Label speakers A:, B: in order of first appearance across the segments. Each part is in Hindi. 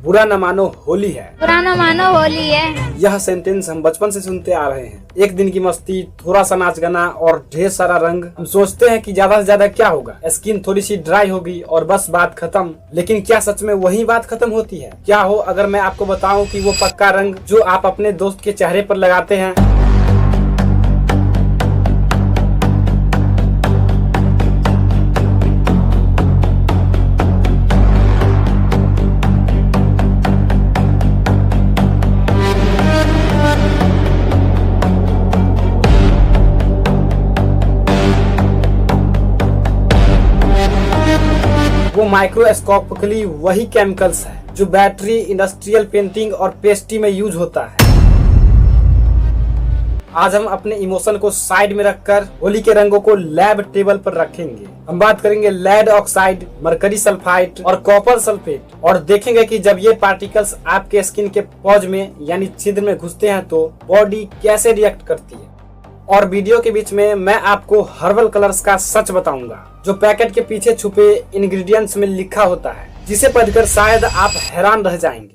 A: बुरा न मानो होली है।
B: बुरा न मानो होली है।
A: यह सेंटेंस हम बचपन से सुनते आ रहे हैं। एक दिन की मस्ती, थोड़ा सा नाच गाना और ढेर सारा रंग। हम सोचते हैं कि ज्यादा से ज्यादा क्या होगा, स्किन थोड़ी सी ड्राई होगी और बस बात खत्म। लेकिन क्या सच में वही बात खत्म होती है? क्या हो अगर मैं आपको बताऊं कि वो पक्का रंग जो आप अपने दोस्त के चेहरे पर लगाते हैं, वो माइक्रोस्कोपिकली वही केमिकल्स है जो बैटरी, इंडस्ट्रियल पेंटिंग और पेस्ट्री में यूज होता है। आज हम अपने इमोशन को साइड में रखकर होली के रंगों को लैब टेबल पर रखेंगे। हम बात करेंगे लेड ऑक्साइड, मरकरी सल्फाइड और कॉपर सल्फेट, और देखेंगे कि जब ये पार्टिकल्स आपके स्किन के पौज में यानी छिद्र में घुसते हैं तो बॉडी कैसे रिएक्ट करती है। और वीडियो के बीच में मैं आपको हर्बल कलर्स का सच बताऊंगा जो पैकेट के पीछे छुपे इंग्रेडिएंट्स में लिखा होता है, जिसे पढ़कर शायद आप हैरान रह जाएंगे।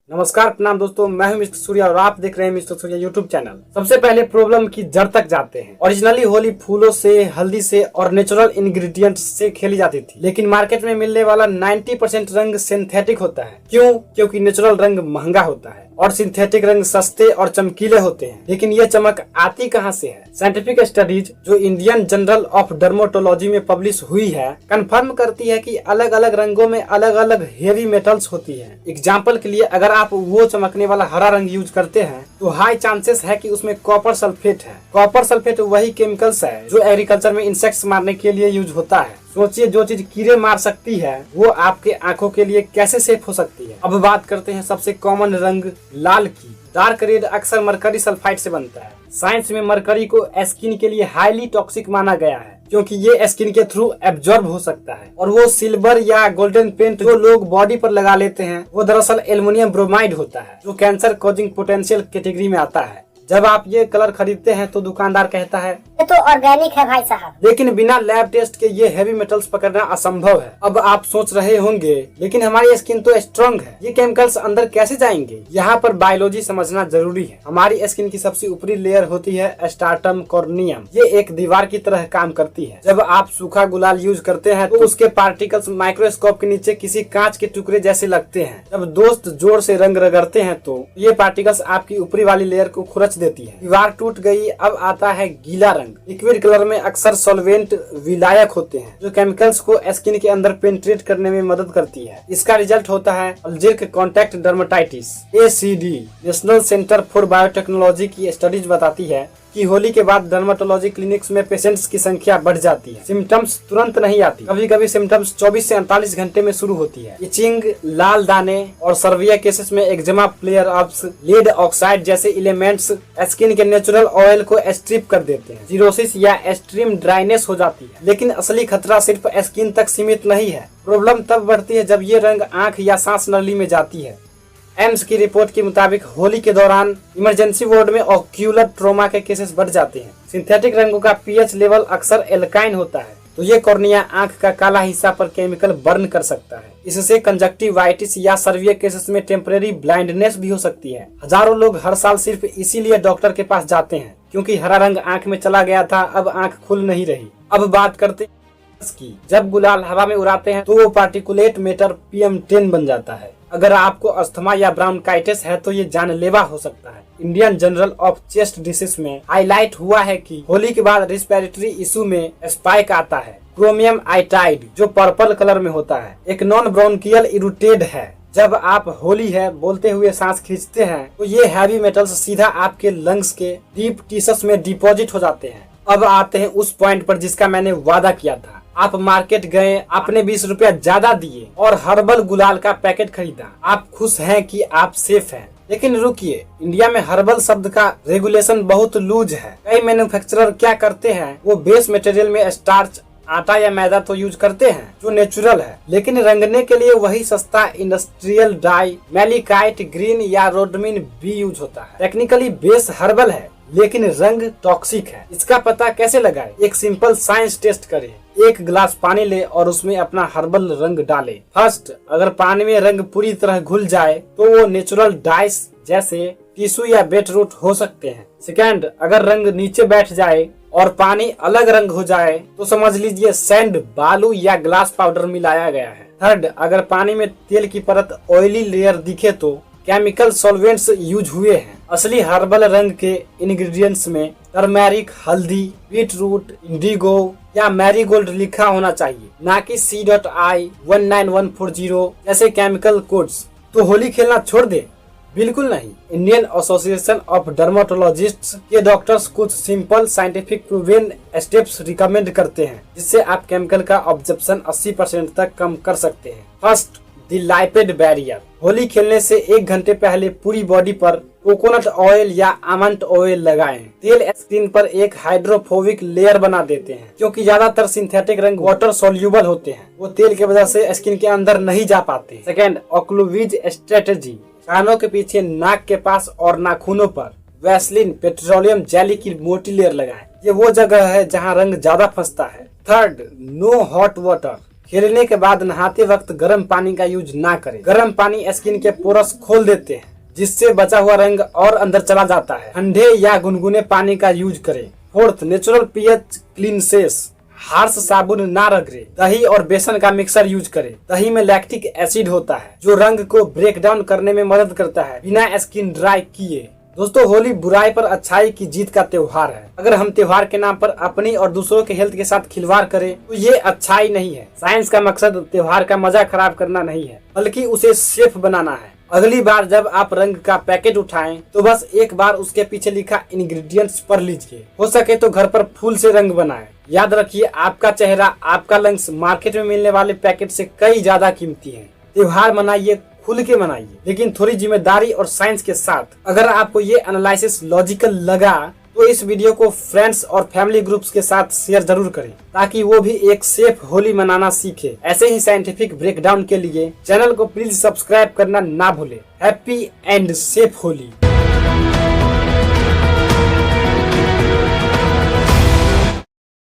A: नमस्कार, प्रणाम दोस्तों, मैं हूं मिस्टर सूर्या और आप देख रहे हैं मिस्टर सूर्या यूट्यूब चैनल। सबसे पहले प्रॉब्लम की जड़ तक जाते हैं। ओरिजिनली होली फूलों से, हल्दी से और नेचुरल इंग्रेडिएंट्स से खेली जाती थी, लेकिन मार्केट में मिलने वाला 90% रंग सिंथेटिक होता है। क्यों? क्योंकि नेचुरल रंग महंगा होता है और सिंथेटिक रंग सस्ते और चमकीले होते हैं। लेकिन ये चमक आती कहां से है? साइंटिफिक स्टडीज जो इंडियन जर्नल ऑफ डर्मेटोलॉजी में पब्लिश हुई है कंफर्म करती है कि अलग अलग रंगों में अलग अलग हेवी मेटल्स होती है। एग्जाम्पल के लिए अगर आप वो चमकने वाला हरा रंग यूज करते हैं तो हाई चांसेस है कि उसमें कॉपर सल्फेट है। कॉपर सल्फेट वही केमिकल्स है जो एग्रीकल्चर में इंसेक्ट्स मारने के लिए यूज होता है। सोचिए, जो चीज कीड़े मार सकती है वो आपके आंखों के लिए कैसे सेफ हो सकती है। अब बात करते हैं सबसे कॉमन रंग लाल की। डार्क रेड अक्सर मरकरी सल्फाइड से बनता है। साइंस में मरकरी को स्किन के लिए हाईली टॉक्सिक माना गया है क्योंकि ये स्किन के थ्रू एब्जॉर्ब हो सकता है। और वो सिल्वर या गोल्डन पेंट जो लोग बॉडी पर लगा लेते हैं वो दरअसल एल्युमिनियम ब्रोमाइड होता है जो कैंसर कॉजिंग पोटेंशियल कैटेगरी में आता है। जब आप ये कलर खरीदते हैं तो दुकानदार कहता है
C: ये तो ऑर्गेनिक है भाई साहब,
A: लेकिन बिना लैब टेस्ट के ये हैवी मेटल्स पकड़ना असंभव है। अब आप सोच रहे होंगे लेकिन हमारी स्किन तो स्ट्रांग है, ये केमिकल्स अंदर कैसे जाएंगे? यहाँ पर बायोलॉजी समझना जरूरी है। हमारी स्किन की सबसे ऊपरी लेयर होती है स्ट्राटम कॉर्नियम। ये एक दीवार की तरह काम करती है। जब आप सूखा गुलाल यूज करते हैं तो उसके पार्टिकल्स माइक्रोस्कोप के नीचे किसी कांच के टुकड़े जैसे लगते हैं। जब दोस्त जोर से रंग रगड़ते हैं तो ये पार्टिकल्स आपकी ऊपरी वाली लेयर को खुरच देती है। दीवार टूट गई। अब आता है गीला रंग। लिक्विड कलर में अक्सर सॉल्वेंट विलायक होते हैं जो केमिकल्स को स्किन के अंदर पेनिट्रेट करने में मदद करती है। इसका रिजल्ट होता है allergic contact dermatitis, ACD। National centre for biotechnology की स्टडीज बताती है कि होली के बाद डर्मेटोलॉजी क्लिनिक्स में पेशेंट्स की संख्या बढ़ जाती है। सिम्टम्स तुरंत नहीं आती, कभी कभी सिम्टम्स 24 से 48 घंटे में शुरू होती है। इचिंग, लाल दाने और सर्विया केसेस में eczema, flare ups, lead oxide जैसे एलिमेंट्स स्किन के नेचुरल ऑयल को स्ट्रिप कर देते हैं। जीरोसिस या एक्सट्रीम ड्राइनेस हो जाती है। लेकिन असली खतरा सिर्फ स्किन तक सीमित नहीं है। प्रॉब्लम तब बढ़ती है जब ये रंग आंख या सांस नली में जाती है। एम्स की रिपोर्ट के मुताबिक होली के दौरान इमरजेंसी वार्ड में ऑक्यूलर ट्रोमा के केसेस बढ़ जाते हैं। सिंथेटिक रंगों का पीएच लेवल अक्सर एल्काइन होता है तो ये कॉर्निया, आंख का काला हिस्सा पर केमिकल बर्न कर सकता है। इससे कंजक्टिवाइटिस या सर्विया केसेस में टेम्परेरी ब्लाइंडनेस भी हो सकती है। हजारों लोग हर साल सिर्फ इसीलिए डॉक्टर के पास जाते हैं क्योंकि हरा रंग आंख में चला गया था, अब आंख खुल नहीं रही। अब बात करते हैं की। जब गुलाल हवा में उड़ाते हैं तो वो पार्टिकुलेट मैटर PM10 बन जाता है। अगर आपको अस्थमा या ब्रोंकाइटिस है तो ये जानलेवा हो सकता है। Indian journal of chest disease में हाईलाइट हुआ है कि होली के बाद रिस्पिरेटरी इशू में स्पाइक आता है। क्रोमियम आइटाइड जो पर्पल कलर में होता है एक नॉन ब्रोंकियल इरिटेट है। जब आप होली है बोलते हुए सांस खींचते हैं तो ये हैवी मेटल्स सीधा आपके लंग्स के डीप टिश्यूज में डिपॉजिट हो जाते हैं। अब आते हैं उस पॉइंट पर जिसका मैंने वादा किया था। आप मार्केट गए, आपने 20 रुपया ज्यादा दिए और हर्बल गुलाल का पैकेट खरीदा। आप खुश हैं कि आप सेफ हैं, लेकिन रुकिए, इंडिया में हर्बल शब्द का रेगुलेशन बहुत लूज है। कई मैन्युफैक्चरर क्या करते हैं, वो बेस मटेरियल में स्टार्च आटा या मैदा तो यूज करते हैं जो नेचुरल है, लेकिन रंगने के लिए वही सस्ता इंडस्ट्रियल डाई मैलिकाइट ग्रीन या रोडमिन बी यूज होता है। टेक्निकली बेस हर्बल है लेकिन रंग टॉक्सिक है। इसका पता कैसे लगाए? एक सिंपल साइंस टेस्ट करें। 1 गिलास पानी ले और उसमें अपना हर्बल रंग डाले। फर्स्ट, अगर पानी में रंग पूरी तरह घुल जाए तो वो नेचुरल डाइस जैसे टिश्यू या बीटरूट हो सकते हैं। सेकेंड, अगर रंग नीचे बैठ जाए और पानी अलग रंग हो जाए तो समझ लीजिए सैंड, बालू या ग्लास पाउडर मिलाया गया है। थर्ड, अगर पानी में तेल की परत ऑयली लेयर दिखे तो केमिकल सॉल्वेंट्स यूज हुए हैं। असली हर्बल रंग के इंग्रेडिएंट्स में टर्मेरिक, हल्दी, बीटरूट, इंडिगो या मैरीगोल्ड लिखा होना चाहिए, ना कि C.I 19140 जैसे केमिकल कोड्स। तो होली खेलना छोड़ दे? बिल्कुल नहीं। इंडियन एसोसिएशन ऑफ डर्मेटोलॉजिस्ट्स के डॉक्टर्स कुछ simple scientific proven steps recommend करते हैं जिससे आप केमिकल का ऑब्जर्प्शन 80% तक कम कर सकते हैं। First, the lipid barrier. Holi खेलने से 1 घंटे पहले पूरी बॉडी पर कोकोनट ऑयल या आमंड ऑयल लगाएं। तेल स्किन पर एक हाइड्रोफोबिक लेयर बना देते हैं क्योंकि ज्यादातर सिंथेटिक रंग वाटर सोल्यूबल होते हैं। वो तेल की वजह से स्किन के अंदर नहीं जा पाते। Second, occlusive strategy. कानों के पीछे, नाक के पास और नाखूनों पर वैसलीन पेट्रोलियम जेली की मोटी लेयर लगाएं। ये वो जगह है जहाँ रंग ज्यादा फंसता है। Third, no hot water. खेलने के बाद नहाते वक्त गर्म पानी का यूज ना करें। गर्म पानी स्किन के पोरस खोल देते हैं जिससे बचा हुआ रंग और अंदर चला जाता है। ठंडे या गुनगुने पानी का यूज करें। Fourth, natural pH cleansers. Harsh साबुन ना रगड़े। दही और बेसन का मिक्सर यूज करें। दही में लैक्टिक एसिड होता है जो रंग को ब्रेक डाउन करने में मदद करता है बिना स्किन ड्राई किए। दोस्तों, होली बुराई पर अच्छाई की जीत का त्योहार है। अगर हम त्योहार के नाम पर अपनी और दूसरों के हेल्थ के साथ खिलवाड़ करें तो ये अच्छाई नहीं है। साइंस का मकसद त्योहार का मजा खराब करना नहीं है बल्कि उसे सेफ बनाना है। अगली बार जब आप रंग का पैकेट उठाएं तो बस एक बार उसके पीछे लिखा इंग्रेडिएंट्स पढ़ लीजिए। हो सके तो घर पर फूल से रंग बनाएं। याद रखिए, आपका चेहरा, आपका लंग्स मार्केट में मिलने वाले पैकेट से कई ज्यादा कीमती है। त्योहार मनाइए, खुल के मनाइए, लेकिन थोड़ी जिम्मेदारी और साइंस के साथ। अगर आपको ये एनालिसिस लॉजिकल लगा तो इस वीडियो को फ्रेंड्स और फैमिली ग्रुप्स के साथ शेयर जरूर करें ताकि वो भी एक सेफ होली मनाना सीखे। ऐसे ही साइंटिफिक ब्रेकडाउन के लिए चैनल को प्लीज सब्सक्राइब करना ना भूले। Happy and safe Holi.